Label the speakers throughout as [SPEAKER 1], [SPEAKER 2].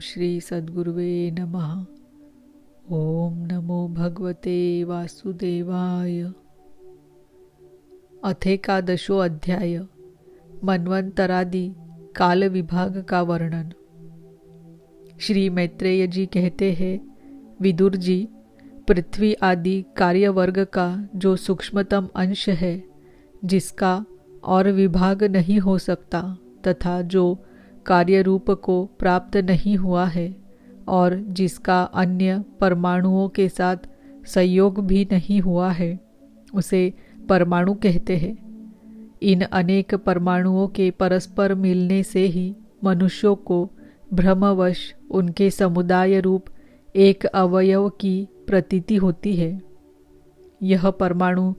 [SPEAKER 1] श्री सद्गुरुवे नमः। ओम नमो भगवते वासुदेवाय। अथेकादशो अध्याय। मनवंतरादि काल विभाग का वर्णन। श्री मैत्रेय जी कहते हैं, विदुर जी, पृथ्वी आदि कार्य वर्ग का जो सूक्ष्मतम अंश है, जिसका और विभाग नहीं हो सकता तथा जो कार्य रूप को प्राप्त नहीं हुआ है और जिसका अन्य परमाणुओं के साथ संयोग भी नहीं हुआ है, उसे परमाणु कहते हैं। इन अनेक परमाणुओं के परस्पर मिलने से ही मनुष्यों को भ्रमवश उनके समुदाय रूप एक अवयव की प्रतीति होती है। यह परमाणु,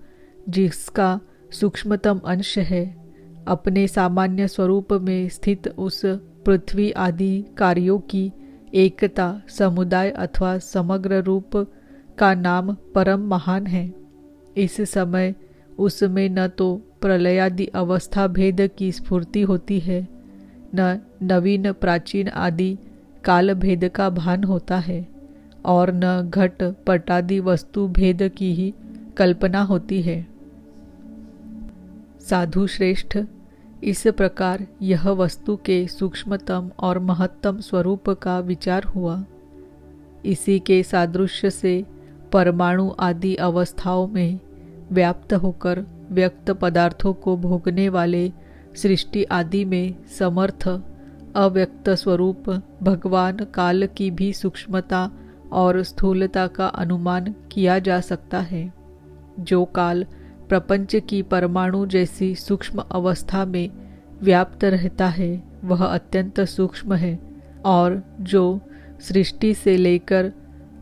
[SPEAKER 1] जिसका सूक्ष्मतम अंश है, अपने सामान्य स्वरूप में स्थित उस पृथ्वी आदि कार्यों की एकता, समुदाय अथवा समग्र रूप का नाम परम महान है। इस समय उसमें न तो प्रलयादि अवस्था भेद की स्फूर्ति होती है, न नवीन प्राचीन आदि काल भेद का भान होता है और न घट पटादि वस्तु भेद की ही कल्पना होती है। साधु श्रेष्ठ, इस प्रकार यह वस्तु के सूक्ष्मतम और महत्तम स्वरूप का विचार हुआ। इसी के सादृश्य से परमाणु आदि अवस्थाओं में व्याप्त होकर व्यक्त पदार्थों को भोगने वाले सृष्टि आदि में समर्थ अव्यक्त स्वरूप भगवान काल की भी सूक्ष्मता और स्थूलता का अनुमान किया जा सकता है। जो काल प्रपंच की परमाणु जैसी सूक्ष्म अवस्था में व्याप्त रहता है, वह अत्यंत सूक्ष्म है, और जो सृष्टि से लेकर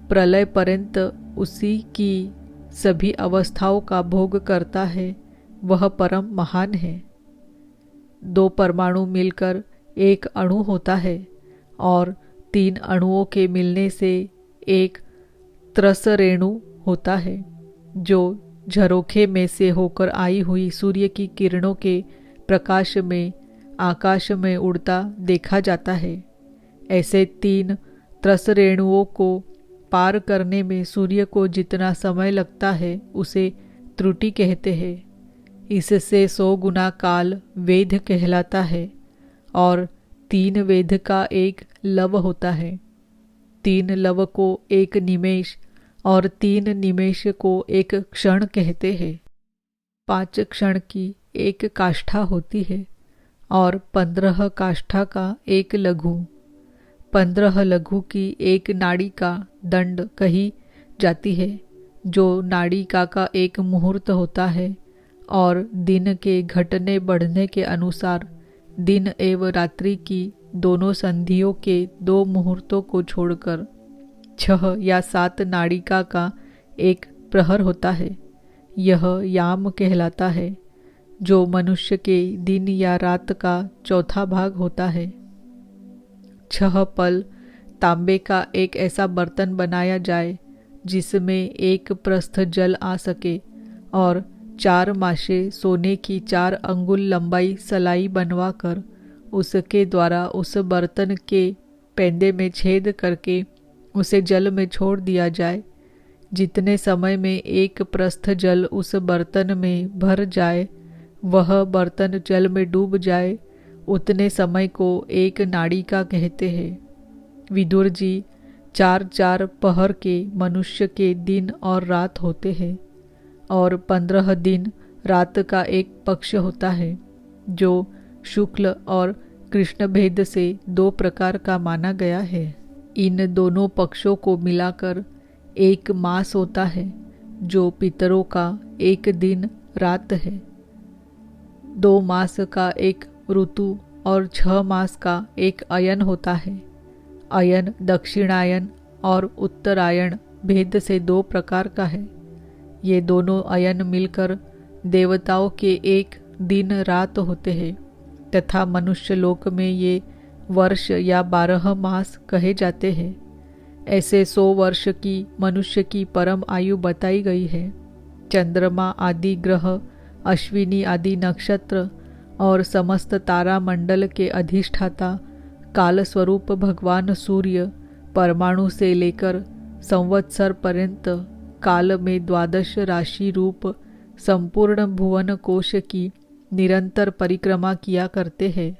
[SPEAKER 1] प्रलय पर्यंत उसी की सभी अवस्थाओं का भोग करता है, वह परम महान है। दो परमाणु मिलकर एक अणु होता है और तीन अणुओं के मिलने से एक त्रस रेणु होता है, जो झरोखे में से होकर आई हुई सूर्य की किरणों के प्रकाश में आकाश में उड़ता देखा जाता है। ऐसे तीन त्रस रेणुओं को पार करने में सूर्य को जितना समय लगता है, उसे त्रुटि कहते हैं। इससे 100 गुना काल वेध कहलाता है और 3 वेध का एक लव होता है। 3 लव को एक निमेष और 3 निमेष को एक क्षण कहते हैं। 5 क्षण की एक काष्ठा होती है और 15 काष्ठा का एक लघु। 15 लघु की एक नाड़िका दंड कही जाती है, जो नाड़िका का एक मुहूर्त होता है और दिन के घटने बढ़ने के अनुसार दिन एवं रात्रि की दोनों संधियों के 2 मुहूर्तों को छोड़कर 6 या 7 नाड़िका का एक प्रहर होता है। यह याम कहलाता है, जो मनुष्य के दिन या रात का चौथा भाग होता है। 6 पल तांबे का एक ऐसा बर्तन बनाया जाए जिसमें एक प्रस्थ जल आ सके, और 4 माशे सोने की 4 अंगुल लंबाई सलाई बनवाकर उसके द्वारा उस बर्तन के पेंदे में छेद करके उसे जल में छोड़ दिया जाए। जितने समय में एक प्रस्थ जल उस बर्तन में भर जाए, वह बर्तन जल में डूब जाए, उतने समय को एक नाड़िका कहते हैं। विदुर जी, 4-4 पहर के मनुष्य के दिन और रात होते हैं और 15 दिन रात का एक पक्ष होता है, जो शुक्ल और कृष्ण भेद से 2 प्रकार का माना गया है। इन दोनों पक्षों को मिलाकर एक मास होता है, जो पितरों का एक दिन रात है। 2 मास का एक ऋतु और 6 मास का एक अयन होता है। अयन दक्षिणायन और उत्तरायण भेद से 2 प्रकार का है। ये दोनों अयन मिलकर देवताओं के एक दिन रात होते हैं तथा मनुष्य लोक में ये वर्ष या 12 मास कहे जाते हैं। ऐसे 100 वर्ष की मनुष्य की परम आयु बताई गई है। चंद्रमा आदि ग्रह, अश्विनी आदि नक्षत्र और समस्त तारा मंडल के अधिष्ठाता काल स्वरूप भगवान सूर्य परमाणु से लेकर संवत्सर पर्यंत काल में 12 राशि रूप संपूर्ण भुवन कोश की निरंतर परिक्रमा किया करते हैं।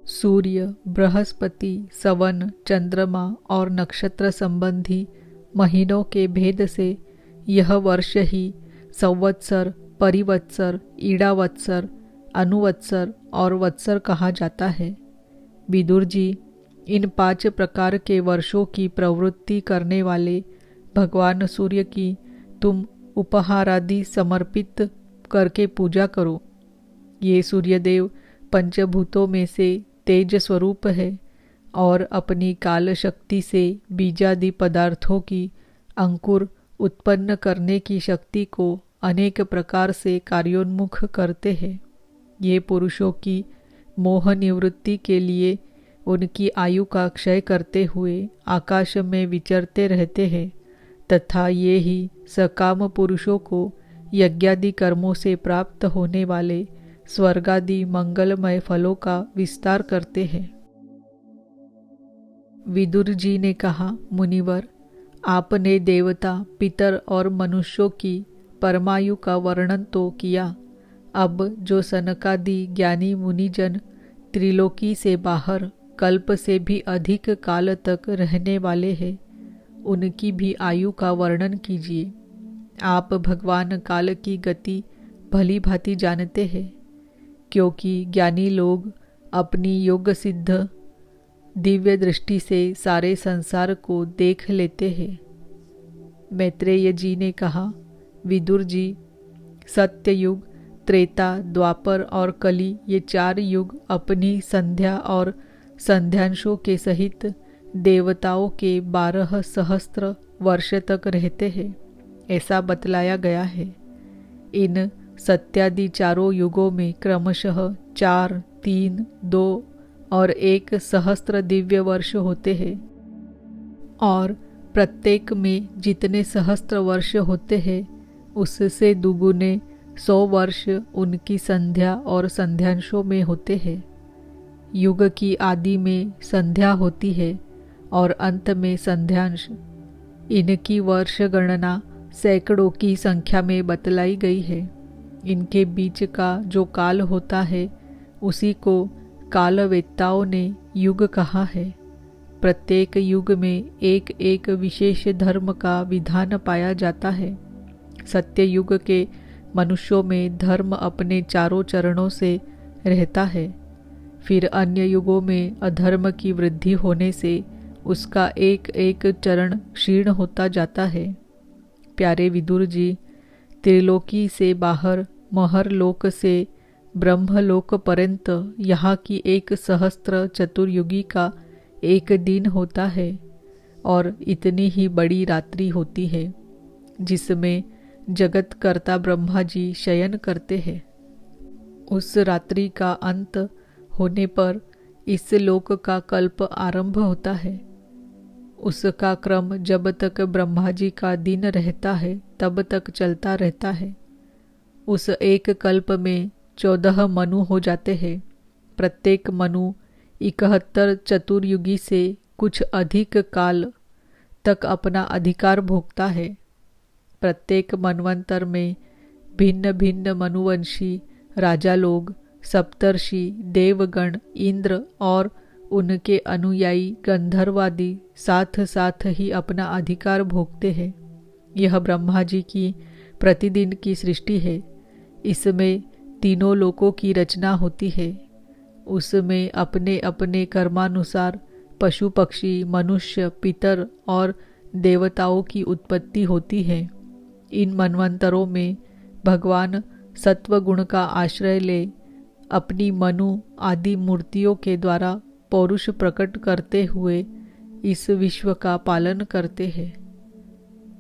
[SPEAKER 1] सूर्य, बृहस्पति, सवन, चंद्रमा और नक्षत्र संबंधी महीनों के भेद से यह वर्ष ही संवत्सर, परिवत्सर, ईड़ावत्सर, अनुवत्सर और वत्सर कहा जाता है। विदुर जी, इन 5 प्रकार के वर्षों की प्रवृत्ति करने वाले भगवान सूर्य की तुम उपहार आदि समर्पित करके पूजा करो। ये सूर्यदेव पंचभूतों में से तेज स्वरूप है और अपनी काल शक्ति से बीजादि पदार्थों की अंकुर उत्पन्न करने की शक्ति को अनेक प्रकार से कार्योन्मुख करते हैं। ये पुरुषों की मोह निवृत्ति के लिए उनकी आयु का क्षय करते हुए आकाश में विचरते रहते हैं तथा ये ही सकाम पुरुषों को यज्ञादि कर्मों से प्राप्त होने वाले स्वर्गादि मंगलमय फलों का विस्तार करते हैं। विदुर जी ने कहा, मुनिवर, आपने देवता, पितर और मनुष्यों की परमायु का वर्णन तो किया। अब जो सनकादि ज्ञानी मुनिजन त्रिलोकी से बाहर कल्प से भी अधिक काल तक रहने वाले हैं, उनकी भी आयु का वर्णन कीजिए। आप भगवान काल की गति भली भांति जानते हैं, क्योंकि ज्ञानी लोग अपनी योग सिद्ध दिव्य दृष्टि से सारे संसार को देख लेते हैं। मैत्रेय जी ने कहा, विदुर जी, सत्ययुग, त्रेता, द्वापर और कली ये 4 युग अपनी संध्या और संध्यांशों के सहित देवताओं के 12 सहस्त्र वर्ष तक रहते हैं, ऐसा बतलाया गया है। इन सत्यादि चारों युगों में क्रमशः 4, 3, 2 और 1 सहस्त्र दिव्य वर्ष होते हैं और प्रत्येक में जितने सहस्त्र वर्ष होते हैं उससे दुगुने 100 वर्ष उनकी संध्या और संध्यांशों में होते हैं। युग की आदि में संध्या होती है और अंत में संध्यांश। इनकी वर्ष गणना सैकड़ों की संख्या में बतलाई गई है। इनके बीच का जो काल होता है उसी को कालवेत्ताओं ने युग कहा है। प्रत्येक युग में एक एक विशेष धर्म का विधान पाया जाता है। सत्य युग के मनुष्यों में धर्म अपने चारों चरणों से रहता है। फिर अन्य युगों में अधर्म की वृद्धि होने से उसका एक एक चरण क्षीण होता जाता है। प्यारे विदुर जी, त्रिलोकी से बाहर महरलोक से ब्रह्मलोक पर्यंत यहाँ की 1 सहस्त्र चतुर्युगी का एक दिन होता है और इतनी ही बड़ी रात्रि होती है जिसमें जगत कर्ता ब्रह्मा जी शयन करते हैं। उस रात्रि का अंत होने पर इस लोक का कल्प आरंभ होता है। उसका क्रम जब तक ब्रह्मा जी का दिन रहता है तब तक चलता रहता है। उस एक कल्प में 14 मनु हो जाते हैं। प्रत्येक मनु 71 चतुर्युगी से कुछ अधिक काल तक अपना अधिकार भोगता है। प्रत्येक मनवंतर में भिन्न भिन्न मनुवंशी राजा लोग, सप्तर्षि, देवगण, इंद्र और उनके अनुयायी गंधर्वादि साथ साथ ही अपना अधिकार भोगते हैं। यह ब्रह्मा जी की प्रतिदिन की सृष्टि है। इसमें तीनों लोकों की रचना होती है। उसमें अपने अपने कर्मानुसार पशु पक्षी, मनुष्य, पितर और देवताओं की उत्पत्ति होती है। इन मनवंतरों में भगवान सत्व गुण का आश्रय ले अपनी मनु आदि मूर्तियों के द्वारा पौरुष प्रकट करते हुए इस विश्व का पालन करते हैं।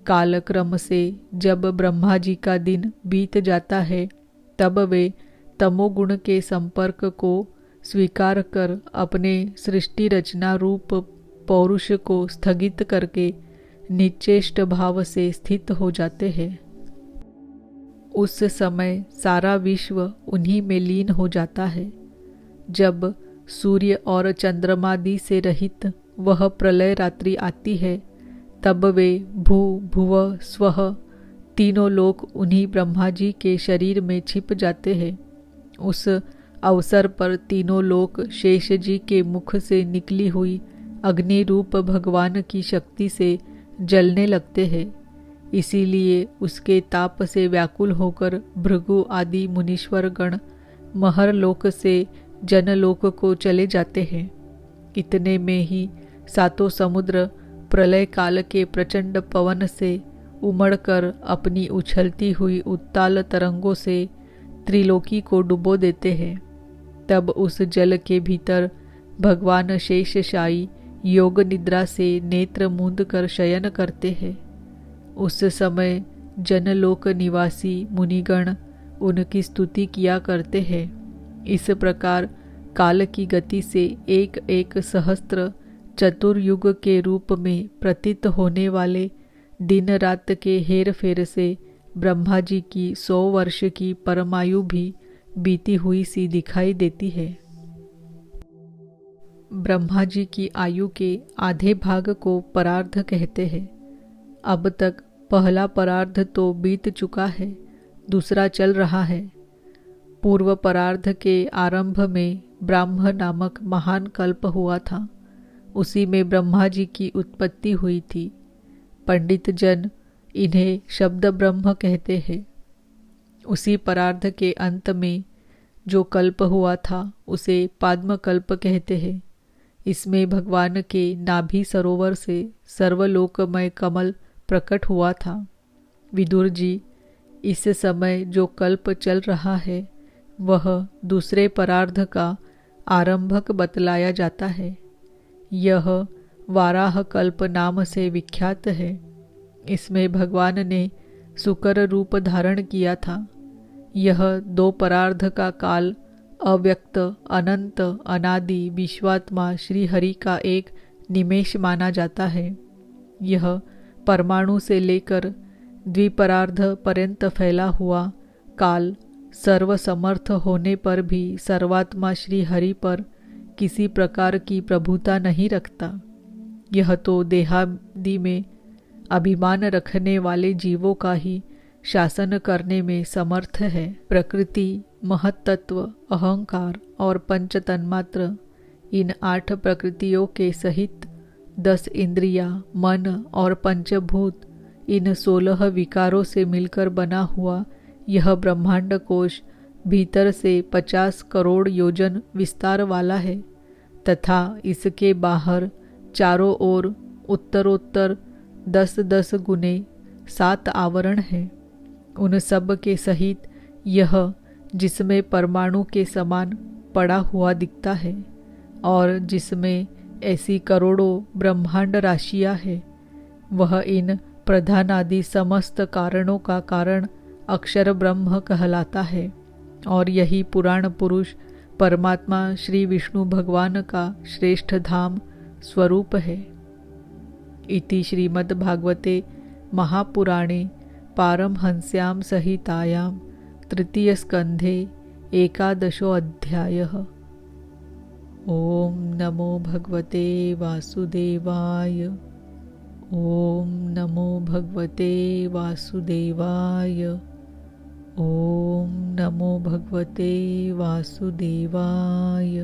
[SPEAKER 1] कालक्रम से जब ब्रह्मा जी का दिन बीत जाता है तब वे तमोगुण के संपर्क को स्वीकार कर अपने सृष्टि रचना रूप पौरुष को स्थगित करके निश्चेष्ट भाव से स्थित हो जाते हैं। उस समय सारा विश्व उन्हीं में लीन हो जाता है। जब सूर्य और चंद्रमादि से रहित वह प्रलय रात्रि आती है, तब वे भू भुव स्वः तीनों लोक उन्हीं ब्रह्मा जी के शरीर में छिप जाते हैं। उस अवसर पर तीनों लोक शेष जी के मुख से निकली हुई अग्नि रूप भगवान की शक्ति से जलने लगते हैं। इसीलिए उसके ताप से व्याकुल होकर भृगु आदि मुनीश्वर गण महर लोक से जनलोक को चले जाते हैं। इतने में ही सातों समुद्र प्रलय काल के प्रचंड पवन से उमड़कर अपनी उछलती हुई उत्ताल तरंगों से त्रिलोकी को डुबो देते हैं। तब उस जल के भीतर भगवान शेषशायी योग निद्रा से नेत्र मूंद कर शयन करते हैं। उस समय जनलोक निवासी मुनिगण उनकी स्तुति किया करते हैं। इस प्रकार काल की गति से एक एक सहस्त्र चतुर्युग के रूप में प्रतीत होने वाले दिन रात के हेर फेर से ब्रह्मा जी की 100 वर्ष की परमायु भी बीती हुई सी दिखाई देती है। ब्रह्मा जी की आयु के आधे भाग को परार्ध कहते हैं। अब तक पहला परार्ध तो बीत चुका है, दूसरा चल रहा है। पूर्व परार्ध के आरंभ में ब्राह्म नामक महान कल्प हुआ था। उसी में ब्रह्मा जी की उत्पत्ति हुई थी। पंडित जन इन्हें शब्द ब्रह्म कहते हैं। उसी परार्ध के अंत में जो कल्प हुआ था उसे पाद्म कल्प कहते हैं। इसमें भगवान के नाभि सरोवर से सर्वलोकमय कमल प्रकट हुआ था। विदुर जी, इस समय जो कल्प चल रहा है वह दूसरे परार्ध का आरंभक बतलाया जाता है। यह वाराह कल्प नाम से विख्यात है। इसमें भगवान ने सुकर रूप धारण किया था। यह 2 परार्ध का काल अव्यक्त अनंत अनादि विश्वात्मा श्री हरि का एक निमेष माना जाता है। यह परमाणु से लेकर द्विपरार्ध पर्यंत फैला हुआ काल सर्वसमर्थ होने पर भी सर्वात्मा श्री हरि पर किसी प्रकार की प्रभुता नहीं रखता। यह तो देहादि में अभिमान रखने वाले जीवों का ही शासन करने में समर्थ है। प्रकृति, महत्तत्व, अहंकार और पंच तन्मात्र, इन 8 प्रकृतियों के सहित 10 इंद्रियां, मन और पंचभूत, इन 16 विकारों से मिलकर बना हुआ यह ब्रह्मांड कोश भीतर से 50 करोड़ योजन विस्तार वाला है तथा इसके बाहर चारों ओर उत्तरोत्तर 10-10 गुने 7 आवरण हैं। उन सब के सहित यह जिसमें परमाणु के समान पड़ा हुआ दिखता है और जिसमें ऐसी करोड़ों ब्रह्मांड राशियां हैं, वह इन प्रधान आदि समस्त कारणों का कारण अक्षर ब्रह्म कहलाता है और यही पुराण पुरुष परमात्मा श्री विष्णु भगवान का श्रेष्ठ धाम स्वरूप है। इति श्रीमद्भागवते महापुराणे पारमहंस्यां संहितायां तृतीय स्कंधे 11 अध्यायः। ओम नमो भगवते वासुदेवाय। ओम नमो भगवते वासुदेवाय। ओम नमो भगवते वासुदेवाय।